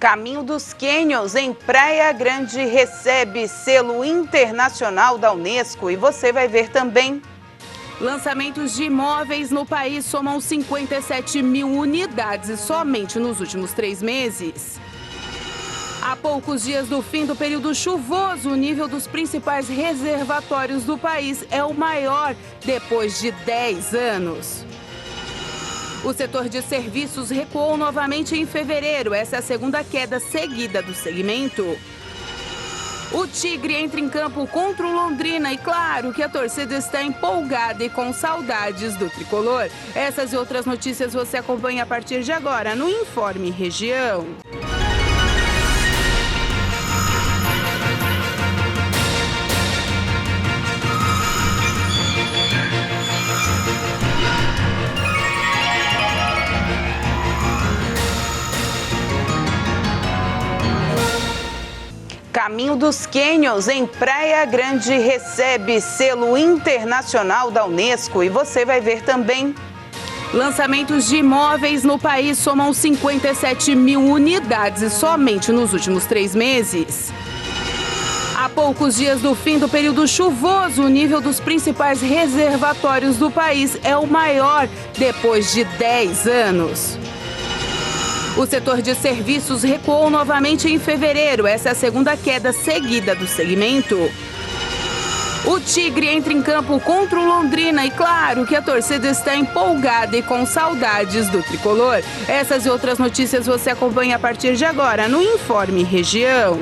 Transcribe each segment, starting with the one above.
Caminho dos Canyons, em Praia Grande, recebe selo internacional da Unesco e você vai ver também. Lançamentos de imóveis no país somam 57 mil unidades somente nos últimos 3 meses. Há poucos dias do fim do período chuvoso, o nível dos principais reservatórios do país é o maior depois de 10 anos. O setor de serviços recuou novamente em fevereiro. Essa é a segunda queda seguida do segmento. O Tigre entra em campo contra o Londrina e claro que a torcida está empolgada e com saudades do tricolor. Essas e outras notícias você acompanha a partir de agora no Informe Região. Caminho dos Canyons, em Praia Grande, recebe selo internacional da Unesco e você vai ver também. Lançamentos de imóveis no país somam 57 mil unidades somente nos últimos 3 meses. Há poucos dias do fim do período chuvoso, o nível dos principais reservatórios do país é o maior depois de 10 anos. O setor de serviços recuou novamente em fevereiro. Essa é a segunda queda seguida do segmento. O Tigre entra em campo contra o Londrina e claro que a torcida está empolgada e com saudades do tricolor. Essas e outras notícias você acompanha a partir de agora no Informe Região.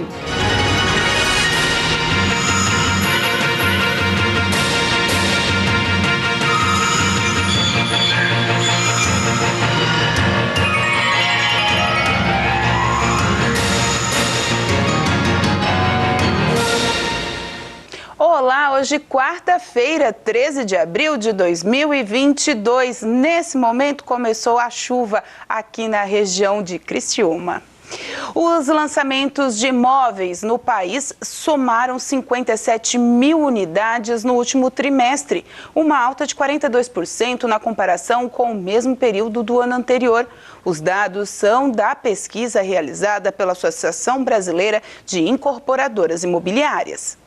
Olá, hoje quarta-feira, 13 de abril de 2022. Nesse momento começou a chuva aqui na região de Criciúma. Os lançamentos de imóveis no país somaram 57 mil unidades no último trimestre, uma alta de 42% na comparação com o mesmo período do ano anterior. Os dados são da pesquisa realizada pela Associação Brasileira de Incorporadoras Imobiliárias.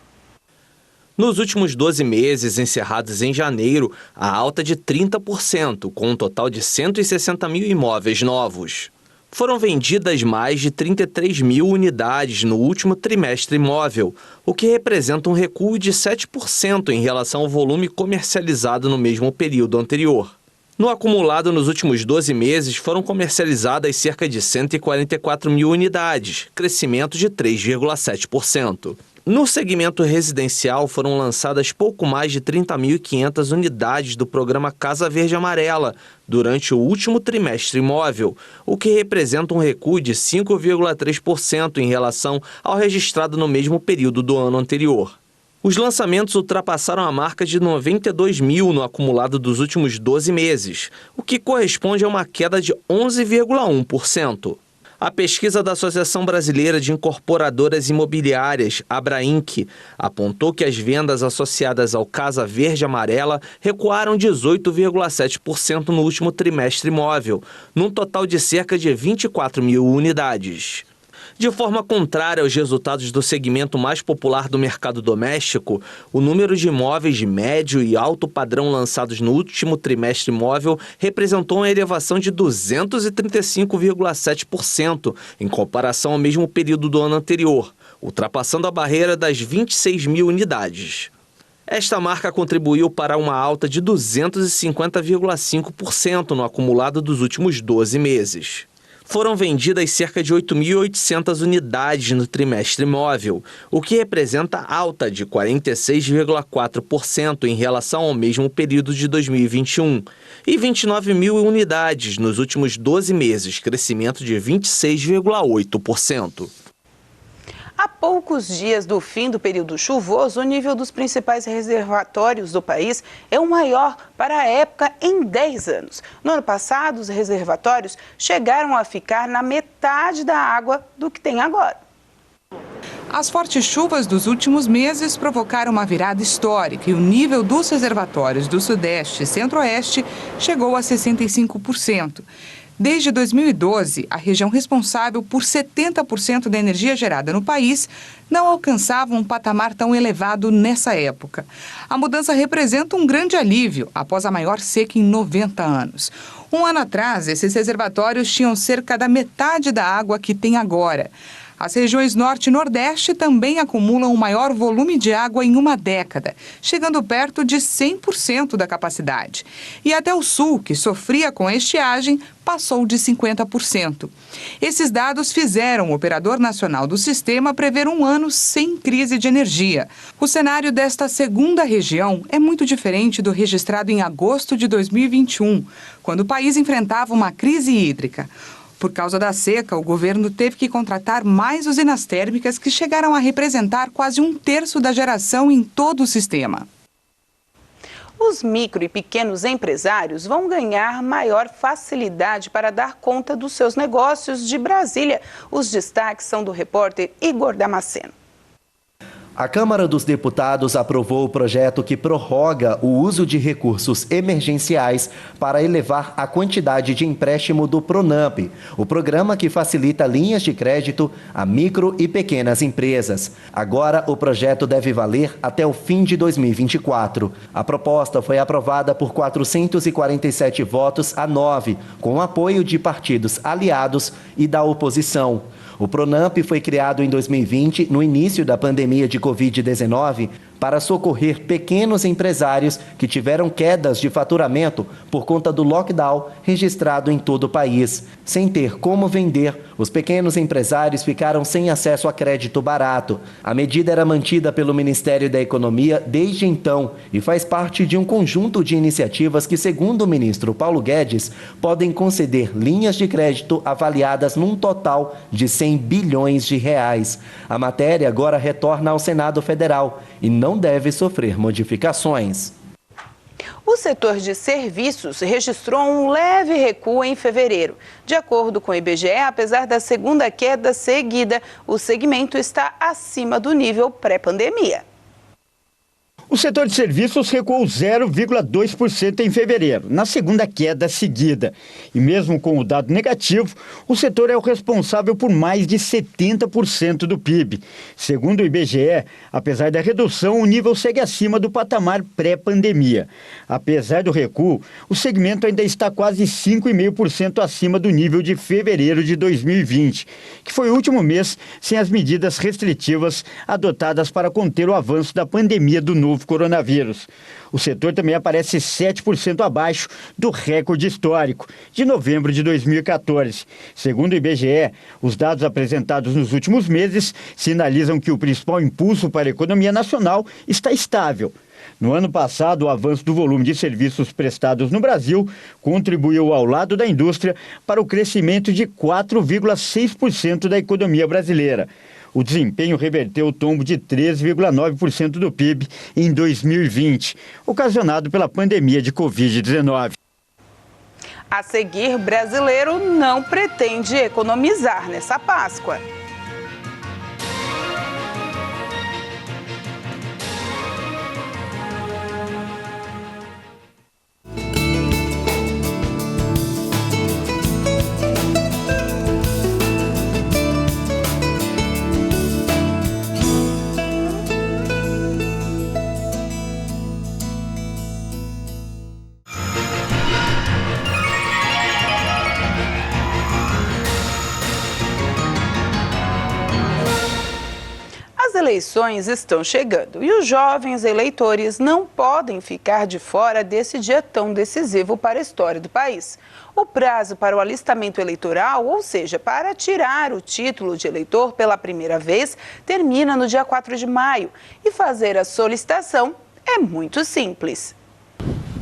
Nos últimos 12 meses, encerrados em janeiro, a alta de 30%, com um total de 160 mil imóveis novos. Foram vendidas mais de 33 mil unidades no último trimestre imóvel, o que representa um recuo de 7% em relação ao volume comercializado no mesmo período anterior. No acumulado, nos últimos 12 meses, foram comercializadas cerca de 144 mil unidades, crescimento de 3,7%. No segmento residencial, foram lançadas pouco mais de 30.500 unidades do programa Casa Verde Amarela durante o último trimestre imóvel, o que representa um recuo de 5,3% em relação ao registrado no mesmo período do ano anterior. Os lançamentos ultrapassaram a marca de 92 mil no acumulado dos últimos 12 meses, o que corresponde a uma queda de 11,1%. A pesquisa da Associação Brasileira de Incorporadoras Imobiliárias, Abrainc, apontou que as vendas associadas ao Casa Verde Amarela recuaram 18,7% no último trimestre imóvel, num total de cerca de 24 mil unidades. De forma contrária aos resultados do segmento mais popular do mercado doméstico, o número de imóveis de médio e alto padrão lançados no último trimestre imóvel representou uma elevação de 235,7% em comparação ao mesmo período do ano anterior, ultrapassando a barreira das 26 mil unidades. Esta marca contribuiu para uma alta de 250,5% no acumulado dos últimos 12 meses. Foram vendidas cerca de 8.800 unidades no trimestre imóvel, o que representa alta de 46,4% em relação ao mesmo período de 2021, e 29 mil unidades nos últimos 12 meses, crescimento de 26,8%. Há poucos dias do fim do período chuvoso, o nível dos principais reservatórios do país é o maior para a época em 10 anos. No ano passado, os reservatórios chegaram a ficar na metade da água do que tem agora. As fortes chuvas dos últimos meses provocaram uma virada histórica e o nível dos reservatórios do Sudeste e Centro-Oeste chegou a 65%. Desde 2012, a região responsável por 70% da energia gerada no país não alcançava um patamar tão elevado nessa época. A mudança representa um grande alívio após a maior seca em 90 anos. Um ano atrás, esses reservatórios tinham cerca da metade da água que tem agora. As regiões Norte e Nordeste também acumulam o maior volume de água em uma década, chegando perto de 100% da capacidade. E até o Sul, que sofria com a estiagem, passou de 50%. Esses dados fizeram o operador nacional do sistema prever um ano sem crise de energia. O cenário desta segunda região é muito diferente do registrado em agosto de 2021, quando o país enfrentava uma crise hídrica. Por causa da seca, o governo teve que contratar mais usinas térmicas que chegaram a representar quase 1/3 da geração em todo o sistema. Os micro e pequenos empresários vão ganhar maior facilidade para dar conta dos seus negócios de Brasília. Os destaques são do repórter Igor Damasceno. A Câmara dos Deputados aprovou o projeto que prorroga o uso de recursos emergenciais para elevar a quantidade de empréstimo do Pronamp, o programa que facilita linhas de crédito a micro e pequenas empresas. Agora, o projeto deve valer até o fim de 2024. A proposta foi aprovada por 447 votos a 9, com apoio de partidos aliados e da oposição. O Pronamp foi criado em 2020, no início da pandemia de Covid-19, para socorrer pequenos empresários que tiveram quedas de faturamento por conta do lockdown registrado em todo o país. Sem ter como vender, os pequenos empresários ficaram sem acesso a crédito barato. A medida era mantida pelo Ministério da Economia desde então e faz parte de um conjunto de iniciativas que, segundo o ministro Paulo Guedes, podem conceder linhas de crédito avaliadas num total de 100 bilhões de reais. A matéria agora retorna ao Senado Federal e não deve sofrer modificações. O setor de serviços registrou um leve recuo em fevereiro. De acordo com o IBGE, apesar da segunda queda seguida, o segmento está acima do nível pré-pandemia. O setor de serviços recuou 0,2% em fevereiro, na segunda queda seguida. E mesmo com o dado negativo, o setor é o responsável por mais de 70% do PIB. Segundo o IBGE, apesar da redução, o nível segue acima do patamar pré-pandemia. Apesar do recuo, o segmento ainda está quase 5,5% acima do nível de fevereiro de 2020, que foi o último mês sem as medidas restritivas adotadas para conter o avanço da pandemia do novo coronavírus. O setor também aparece 7% abaixo do recorde histórico de novembro de 2014. Segundo o IBGE, os dados apresentados nos últimos meses sinalizam que o principal impulso para a economia nacional está estável. No ano passado, o avanço do volume de serviços prestados no Brasil contribuiu ao lado da indústria para o crescimento de 4,6% da economia brasileira. O desempenho reverteu o tombo de 13,9% do PIB em 2020, ocasionado pela pandemia de Covid-19. A seguir, brasileiro não pretende economizar nessa Páscoa. As eleições estão chegando e os jovens eleitores não podem ficar de fora desse dia tão decisivo para a história do país. O prazo para o alistamento eleitoral, ou seja, para tirar o título de eleitor pela primeira vez, termina no dia 4 de maio. E fazer a solicitação é muito simples.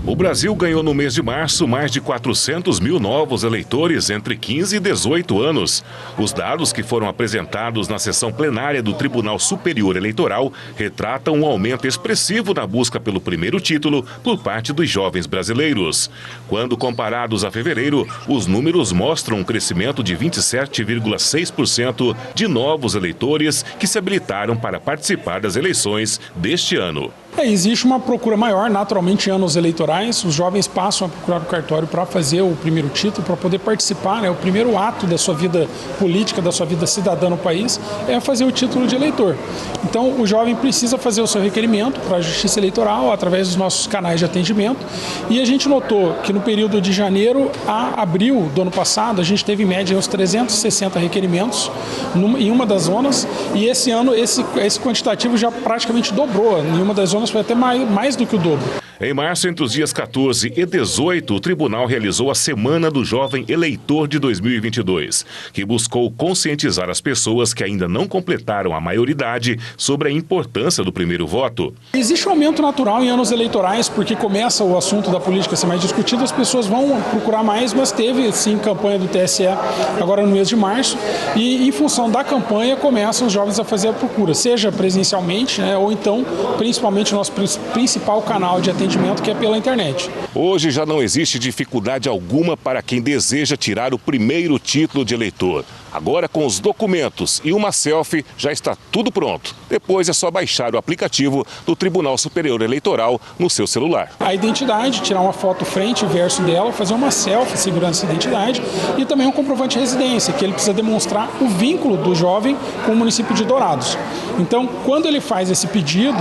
O Brasil ganhou no mês de março mais de 400 mil novos eleitores entre 15 e 18 anos. Os dados que foram apresentados na sessão plenária do Tribunal Superior Eleitoral retratam um aumento expressivo na busca pelo primeiro título por parte dos jovens brasileiros. Quando comparados a fevereiro, os números mostram um crescimento de 27,6% de novos eleitores que se habilitaram para participar das eleições deste ano. Existe uma procura maior, naturalmente, em anos eleitorais. Os jovens passam a procurar o cartório para fazer o primeiro título, para poder participar, o primeiro ato da sua vida política, da sua vida cidadã no país, é fazer o título de eleitor. Então, o jovem precisa fazer o seu requerimento para a Justiça Eleitoral, através dos nossos canais de atendimento. E a gente notou que no período de janeiro a abril do ano passado, a gente teve em média uns 360 requerimentos em uma das zonas, e esse ano esse quantitativo já praticamente dobrou. Em uma das zonas foi até mais do que o dobro. Em março, entre os dias 14 e 18, o tribunal realizou a Semana do Jovem Eleitor de 2022, que buscou conscientizar as pessoas que ainda não completaram a maioridade sobre a importância do primeiro voto. Existe um aumento natural em anos eleitorais, porque começa o assunto da política a ser mais discutido, as pessoas vão procurar mais, mas teve sim campanha do TSE agora no mês de março, e em função da campanha começam os jovens a fazer a procura, seja presencialmente, ou então principalmente o nosso principal canal de atendimento, que é pela internet. Hoje já não existe dificuldade alguma para quem deseja tirar o primeiro título de eleitor. Agora, com os documentos e uma selfie, já está tudo pronto. Depois é só baixar o aplicativo do Tribunal Superior Eleitoral no seu celular. A identidade, tirar uma foto frente e verso dela, fazer uma selfie segurando essa identidade, e também um comprovante de residência, que ele precisa demonstrar o vínculo do jovem com o município de Dourados. Então, quando ele faz esse pedido,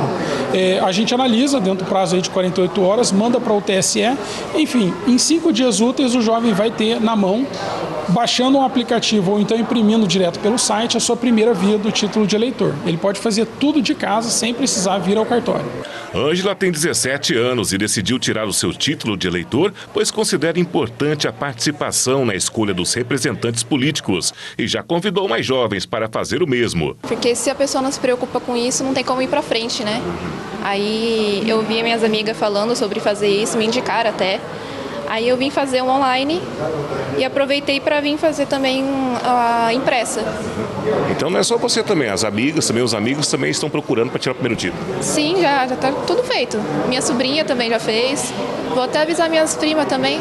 a gente analisa dentro do prazo aí de 48 horas, manda para o TSE, enfim, em 5 dias úteis o jovem vai ter na mão, baixando um aplicativo ou então imprimindo direto pelo site, a sua primeira via do título de eleitor. Ele pode fazer tudo de casa sem precisar vir ao cartório. Ângela tem 17 anos e decidiu tirar o seu título de eleitor, pois considera importante a participação na escolha dos representantes políticos e já convidou mais jovens para fazer o mesmo. Porque se a pessoa não se preocupa com isso, não tem como ir para frente, né? Aí eu vi minhas amigas falando sobre fazer isso, me indicaram até. Aí eu vim fazer um online e aproveitei para vir fazer também a impressa. Então não é só você também, as amigas, também os amigos também estão procurando para tirar o primeiro título. Sim, já está tudo feito. Minha sobrinha também já fez. Vou até avisar minhas primas também.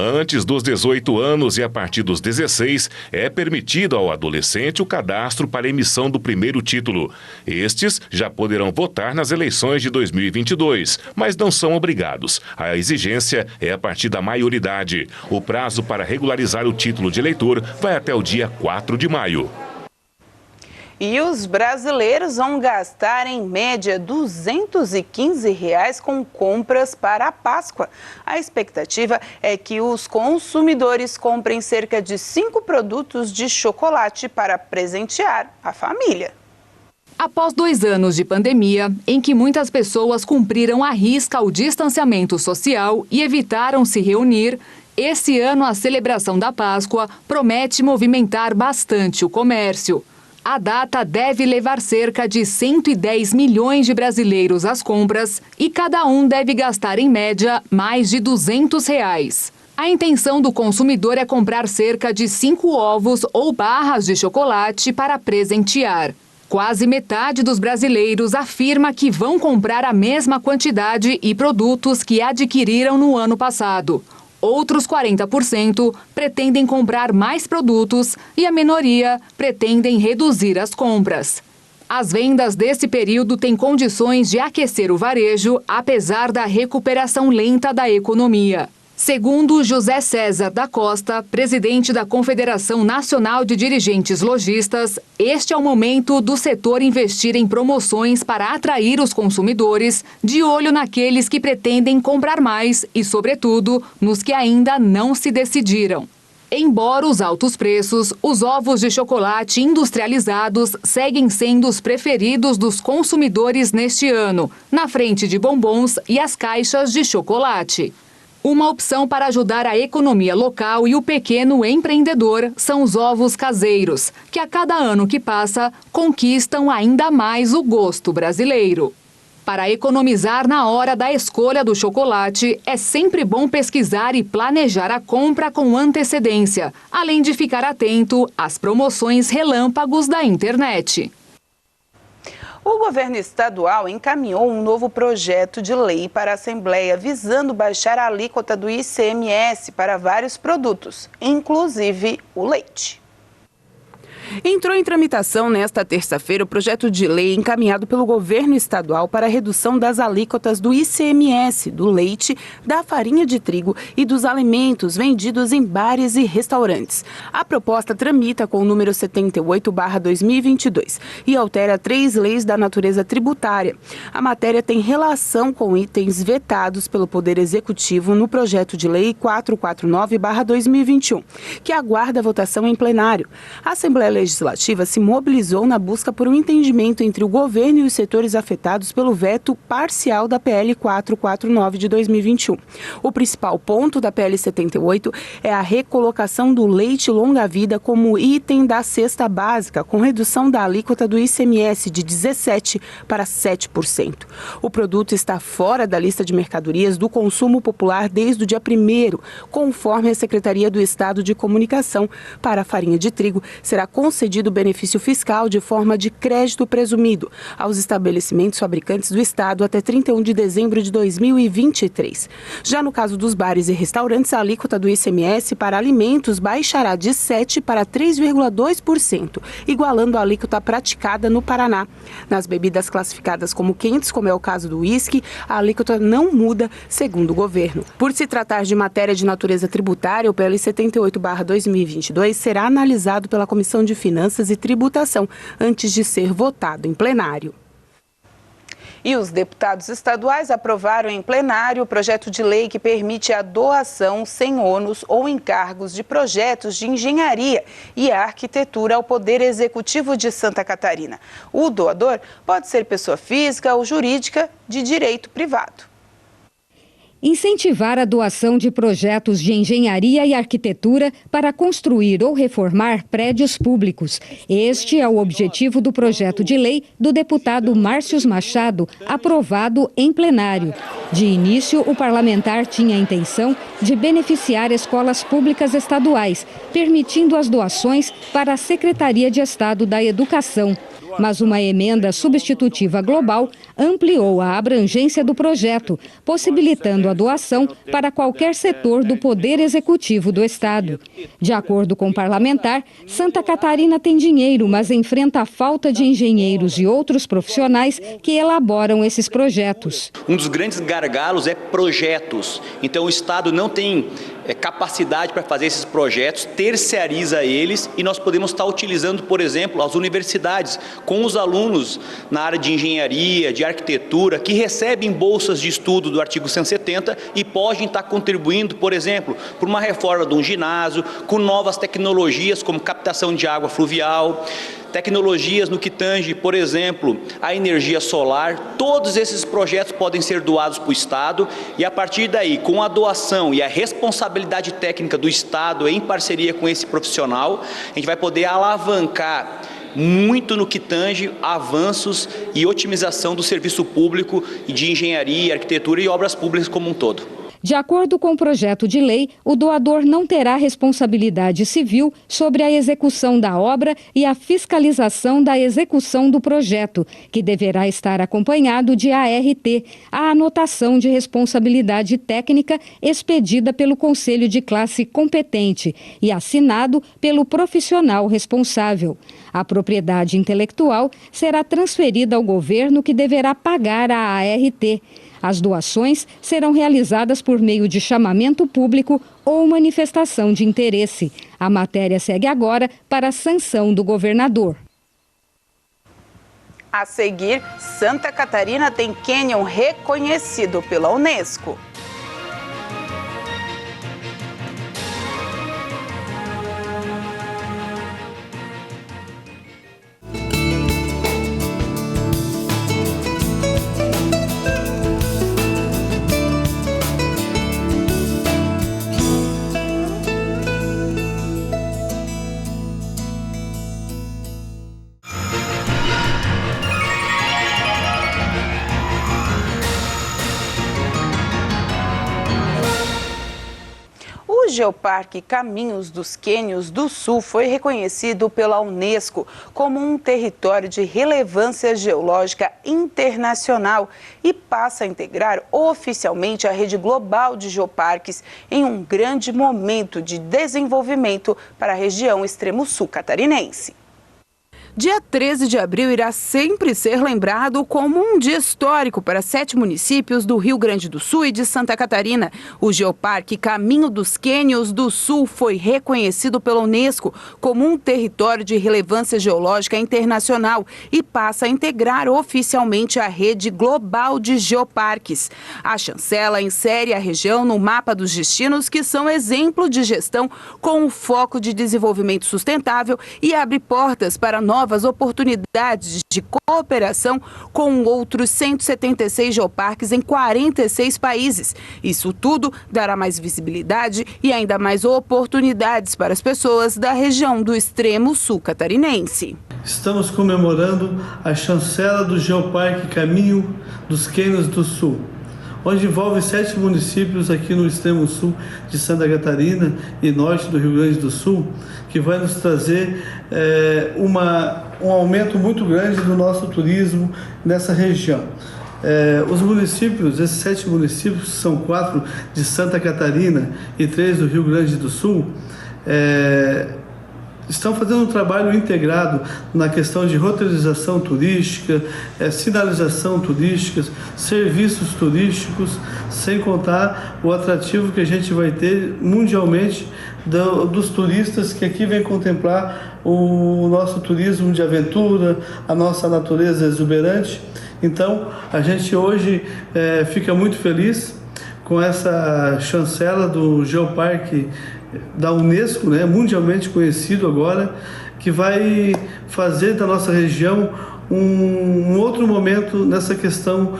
Antes dos 18 anos e a partir dos 16, é permitido ao adolescente o cadastro para emissão do primeiro título. Estes já poderão votar nas eleições de 2022, mas não são obrigados. A exigência é a partir da maioridade. O prazo para regularizar o título de eleitor vai até o dia 4 de maio. E os brasileiros vão gastar, em média, R$ 215 com compras para a Páscoa. A expectativa é que os consumidores comprem cerca de 5 produtos de chocolate para presentear a família. Após 2 anos de pandemia, em que muitas pessoas cumpriram à risca o distanciamento social e evitaram se reunir, esse ano a celebração da Páscoa promete movimentar bastante o comércio. A data deve levar cerca de 110 milhões de brasileiros às compras e cada um deve gastar, em média, mais de R$ 200. A intenção do consumidor é comprar cerca de 5 ovos ou barras de chocolate para presentear. Quase metade dos brasileiros afirma que vão comprar a mesma quantidade e produtos que adquiriram no ano passado. Outros 40% pretendem comprar mais produtos e a minoria pretendem reduzir as compras. As vendas desse período têm condições de aquecer o varejo, apesar da recuperação lenta da economia. Segundo José César da Costa, presidente da Confederação Nacional de Dirigentes Lojistas, este é o momento do setor investir em promoções para atrair os consumidores, de olho naqueles que pretendem comprar mais e, sobretudo, nos que ainda não se decidiram. Embora os altos preços, os ovos de chocolate industrializados seguem sendo os preferidos dos consumidores neste ano, na frente de bombons e as caixas de chocolate. Uma opção para ajudar a economia local e o pequeno empreendedor são os ovos caseiros, que a cada ano que passa conquistam ainda mais o gosto brasileiro. Para economizar na hora da escolha do chocolate, é sempre bom pesquisar e planejar a compra com antecedência, além de ficar atento às promoções relâmpagos da internet. O governo estadual encaminhou um novo projeto de lei para a Assembleia visando baixar a alíquota do ICMS para vários produtos, inclusive o leite. Entrou em tramitação nesta terça-feira o projeto de lei encaminhado pelo governo estadual para a redução das alíquotas do ICMS, do leite, da farinha de trigo e dos alimentos vendidos em bares e restaurantes. A proposta tramita com o número 78/2022 e altera 3 leis da natureza tributária. A matéria tem relação com itens vetados pelo Poder Executivo no projeto de lei 449/2021, que aguarda a votação em plenário. A Assembleia Legislativa se mobilizou na busca por um entendimento entre o governo e os setores afetados pelo veto parcial da PL 449 de 2021. O principal ponto da PL 78 é a recolocação do leite longa-vida como item da cesta básica, com redução da alíquota do ICMS de 17% para 7%. O produto está fora da lista de mercadorias do consumo popular desde o dia 1º, conforme a Secretaria do Estado de Comunicação. Para a farinha de trigo, será concedido benefício fiscal de forma de crédito presumido aos estabelecimentos fabricantes do Estado até 31 de dezembro de 2023. Já no caso dos bares e restaurantes, a alíquota do ICMS para alimentos baixará de 7% para 3,2%, igualando a alíquota praticada no Paraná. Nas bebidas classificadas como quentes, como é o caso do uísque, a alíquota não muda, segundo o governo. Por se tratar de matéria de natureza tributária, o PL 78/2022 será analisado pela Comissão de Finanças e Tributação antes de ser votado em plenário. E os deputados estaduais aprovaram em plenário o projeto de lei que permite a doação sem ônus ou encargos de projetos de engenharia e arquitetura ao Poder Executivo de Santa Catarina. O doador pode ser pessoa física ou jurídica de direito privado. Incentivar a doação de projetos de engenharia e arquitetura para construir ou reformar prédios públicos. Este é o objetivo do projeto de lei do deputado Márcio Machado, aprovado em plenário. De início, o parlamentar tinha a intenção de beneficiar escolas públicas estaduais, permitindo as doações para a Secretaria de Estado da Educação. Mas uma emenda substitutiva global ampliou a abrangência do projeto, possibilitando a doação para qualquer setor do Poder Executivo do Estado. De acordo com o parlamentar, Santa Catarina tem dinheiro, mas enfrenta a falta de engenheiros e outros profissionais que elaboram esses projetos. Um dos grandes gargalos é projetos. Então o Estado não tem capacidade para fazer esses projetos, terceiriza eles e nós podemos estar utilizando, por exemplo, as universidades com os alunos na área de engenharia, de arquitetura, que recebem bolsas de estudo do artigo 170 e podem estar contribuindo, por exemplo, por uma reforma de um ginásio, com novas tecnologias como captação de água fluvial, tecnologias no que tange, por exemplo, a energia solar. Todos esses projetos podem ser doados para o Estado e a partir daí, com a doação e a responsabilidade técnica do Estado em parceria com esse profissional, a gente vai poder alavancar muito no que tange avanços e otimização do serviço público e de engenharia, arquitetura e obras públicas como um todo. De acordo com o projeto de lei, o doador não terá responsabilidade civil sobre a execução da obra e a fiscalização da execução do projeto, que deverá estar acompanhado de ART, a anotação de responsabilidade técnica expedida pelo Conselho de Classe competente e assinado pelo profissional responsável. A propriedade intelectual será transferida ao governo, que deverá pagar a ART. As doações serão realizadas por meio de chamamento público ou manifestação de interesse. A matéria segue agora para a sanção do governador. A seguir, Santa Catarina tem cânion reconhecido pela Unesco. O Geoparque Caminhos dos Quênios do Sul foi reconhecido pela Unesco como um território de relevância geológica internacional e passa a integrar oficialmente a rede global de geoparques em um grande momento de desenvolvimento para a região extremo-sul catarinense. Dia 13 de abril irá sempre ser lembrado como um dia histórico para 7 municípios do Rio Grande do Sul e de Santa Catarina. O Geoparque Caminho dos Quênios do Sul foi reconhecido pela Unesco como um território de relevância geológica internacional e passa a integrar oficialmente a rede global de geoparques. A chancela insere a região no mapa dos destinos que são exemplo de gestão com o foco de desenvolvimento sustentável e abre portas para novas oportunidades de cooperação com outros 176 geoparques em 46 países. Isso tudo dará mais visibilidade e ainda mais oportunidades para as pessoas da região do extremo sul catarinense. Estamos comemorando a chancela do Geoparque Caminho dos Quênios do Sul, onde envolve 7 municípios aqui no extremo sul de Santa Catarina e norte do Rio Grande do Sul, que vai nos trazer um aumento muito grande do nosso turismo nessa região. Os municípios, esses 7 municípios, são 4 de Santa Catarina e 3 do Rio Grande do Sul, estão fazendo um trabalho integrado na questão de roteirização turística, sinalização turística, serviços turísticos, sem contar o atrativo que a gente vai ter mundialmente dos turistas que aqui vêm contemplar o nosso turismo de aventura, a nossa natureza exuberante. Então, a gente hoje fica muito feliz com essa chancela do Geoparque da Unesco, mundialmente conhecido agora, que vai fazer da nossa região um outro momento nessa questão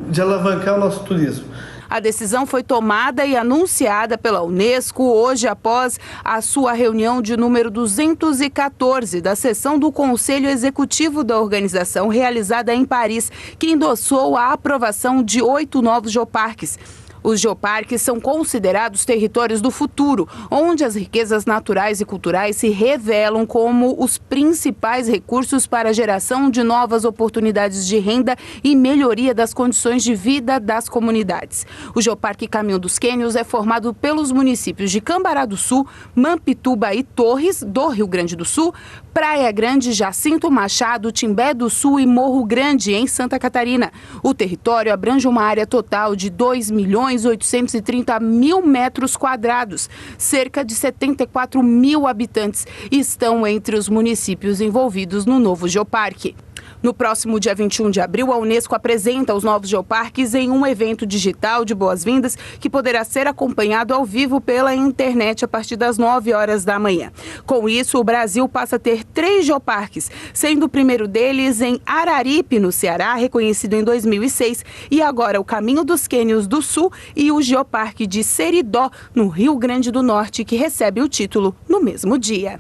de alavancar o nosso turismo. A decisão foi tomada e anunciada pela Unesco hoje após a sua reunião de número 214 da sessão do Conselho Executivo da organização realizada em Paris, que endossou a aprovação de 8 novos geoparques. Os geoparques são considerados territórios do futuro, onde as riquezas naturais e culturais se revelam como os principais recursos para a geração de novas oportunidades de renda e melhoria das condições de vida das comunidades. O Geoparque Caminho dos Quênios é formado pelos municípios de Cambará do Sul, Mampituba e Torres, do Rio Grande do Sul, Praia Grande, Jacinto Machado, Timbé do Sul e Morro Grande, em Santa Catarina. O território abrange uma área total de 2.830.000 metros quadrados, cerca de 74 mil habitantes, e estão entre os municípios envolvidos no novo geoparque. No próximo dia 21 de abril, a Unesco apresenta os novos geoparques em um evento digital de boas-vindas que poderá ser acompanhado ao vivo pela internet a partir das 9 horas da manhã. Com isso, o Brasil passa a ter 3 geoparques, sendo o primeiro deles em Araripe, no Ceará, reconhecido em 2006, e agora o Caminho dos Quênios do Sul e o Geoparque de Seridó, no Rio Grande do Norte, que recebe o título no mesmo dia.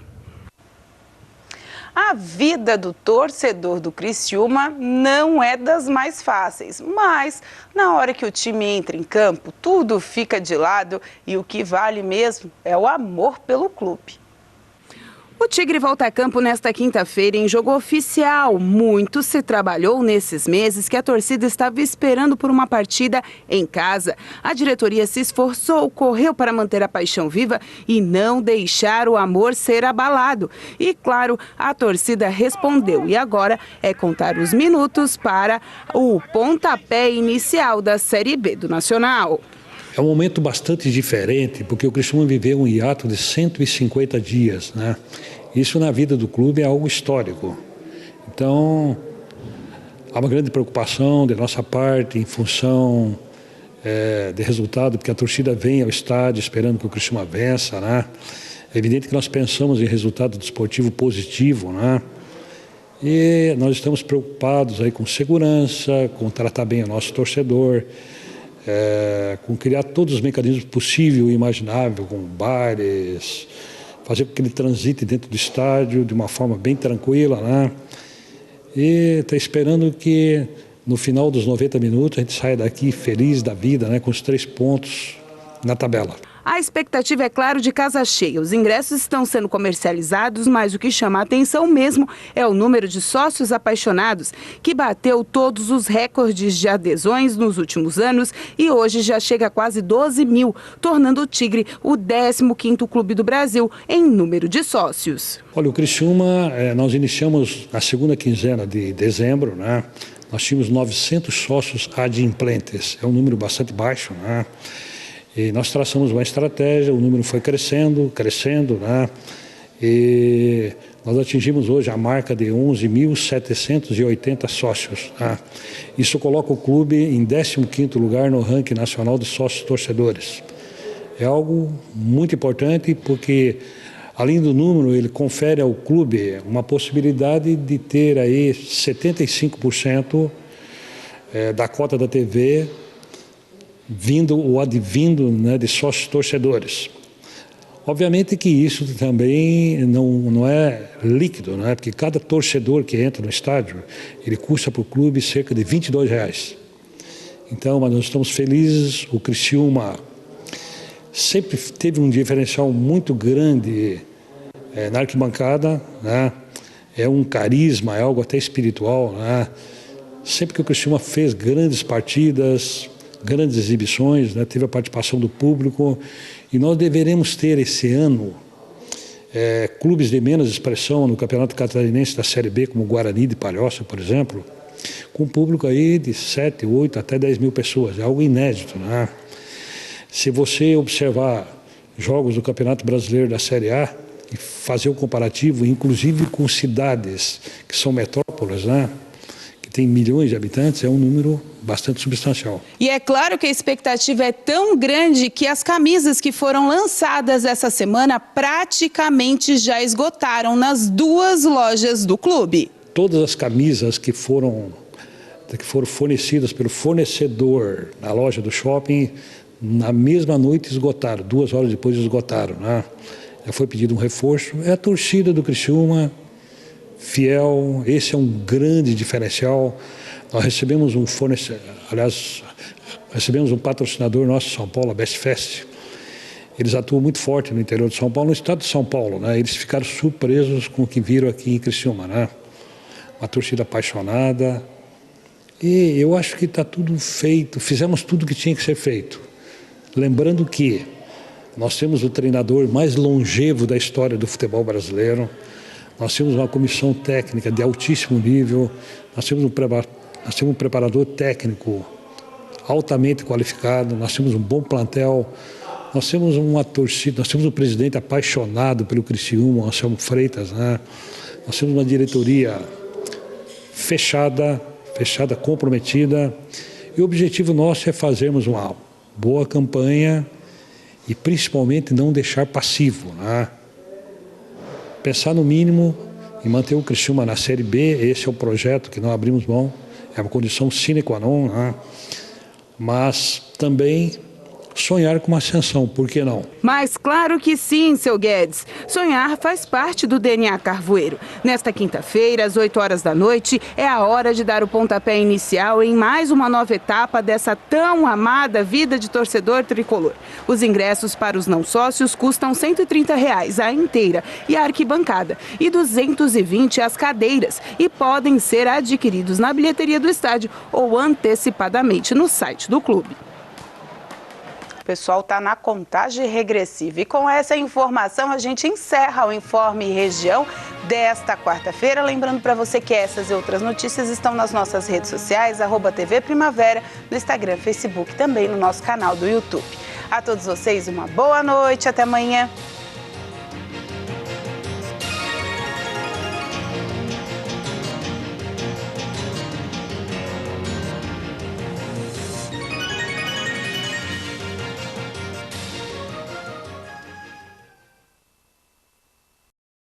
A vida do torcedor do Criciúma não é das mais fáceis, mas na hora que o time entra em campo, tudo fica de lado e o que vale mesmo é o amor pelo clube. O Tigre volta a campo nesta quinta-feira em jogo oficial. Muito se trabalhou nesses meses que a torcida estava esperando por uma partida em casa. A diretoria se esforçou, correu para manter a paixão viva e não deixar o amor ser abalado. E, claro, a torcida respondeu. E agora é contar os minutos para o pontapé inicial da Série B do Nacional. É um momento bastante diferente, porque o Criciúma viveu um hiato de 150 dias, né? Isso na vida do clube é algo histórico. Então, há uma grande preocupação de nossa parte em função de resultado, porque a torcida vem ao estádio esperando que o Criciúma vença, né? É evidente que nós pensamos em resultado desportivo positivo, né? E nós estamos preocupados aí com segurança, com tratar bem o nosso torcedor, com criar todos os mecanismos possível e imaginável, com bares, fazer com que ele transite dentro do estádio de uma forma bem tranquila, né? E está esperando que no final dos 90 minutos a gente saia daqui feliz da vida, né? Com os 3 pontos na tabela. A expectativa é, claro, de casa cheia. Os ingressos estão sendo comercializados, mas o que chama a atenção mesmo é o número de sócios apaixonados, que bateu todos os recordes de adesões nos últimos anos e hoje já chega a quase 12 mil, tornando o Tigre o 15º clube do Brasil em número de sócios. Olha, o Criciúma, nós iniciamos na segunda quinzena de dezembro, né? Nós tínhamos 900 sócios adimplentes, é um número bastante baixo, né? E nós traçamos uma estratégia, o número foi crescendo, né? E nós atingimos hoje a marca de 11.780 sócios, né? Isso coloca o clube em 15º lugar no ranking nacional de sócios torcedores. É algo muito importante porque, além do número, ele confere ao clube uma possibilidade de ter aí 75% da cota da TV vindo ou advindo, né, de sócios torcedores. Obviamente que isso também não é líquido, né, porque cada torcedor que entra no estádio, ele custa para o clube cerca de R$22. Então, mas nós estamos felizes, o Criciúma sempre teve um diferencial muito grande na arquibancada, né? É um carisma, é algo até espiritual, né? Sempre que o Criciúma fez grandes partidas, grandes exibições, né? Teve a participação do público e nós deveremos ter esse ano clubes de menos expressão no Campeonato Catarinense da Série B, como o Guarani de Palhoça, por exemplo, com público aí de 7, 8 até 10 mil pessoas, é algo inédito, né? Se você observar jogos do Campeonato Brasileiro da Série A e fazer um comparativo, inclusive com cidades que são metrópoles, né, que tem milhões de habitantes, é um número bastante substancial. E é claro que a expectativa é tão grande que as camisas que foram lançadas essa semana praticamente já esgotaram nas 2 lojas do clube. Todas as camisas que foram fornecidas pelo fornecedor na loja do shopping, na mesma noite esgotaram, 2 horas depois esgotaram, né? Já foi pedido um reforço. É a torcida do Criciúma, fiel, esse é um grande diferencial. Nós recebemos recebemos um patrocinador nosso, São Paulo, a Best Fest. Eles atuam muito forte no interior de São Paulo, no estado de São Paulo, né? Eles ficaram surpresos com o que viram aqui em Criciúma, né? Uma torcida apaixonada. E eu acho que está tudo feito, fizemos tudo o que tinha que ser feito. Lembrando que nós temos o treinador mais longevo da história do futebol brasileiro, nós temos uma comissão técnica de altíssimo nível, nós temos um preparador técnico altamente qualificado, nós temos um bom plantel, nós temos uma torcida, nós temos um presidente apaixonado pelo Criciúma, Anselmo Freitas, né? Nós temos uma diretoria fechada, comprometida, e o objetivo nosso é fazermos uma boa campanha e principalmente não deixar passivo, né? Pensar no mínimo em manter o Criciúma na Série B, esse é o projeto que não abrimos mão, é uma condição sine qua non, né? Mas também sonhar com uma ascensão, por que não? Mas claro que sim, seu Guedes. Sonhar faz parte do DNA carvoeiro. Nesta quinta-feira, às 8 horas da noite, é a hora de dar o pontapé inicial em mais uma nova etapa dessa tão amada vida de torcedor tricolor. Os ingressos para os não sócios custam R$ 130 a inteira e a arquibancada e R$ 220 as cadeiras e podem ser adquiridos na bilheteria do estádio ou antecipadamente no site do clube. O pessoal está na contagem regressiva. E com essa informação a gente encerra o Informe Região desta quarta-feira. Lembrando para você que essas e outras notícias estão nas nossas redes sociais, @TV Primavera, no Instagram, Facebook, também no nosso canal do YouTube. A todos vocês uma boa noite, até amanhã.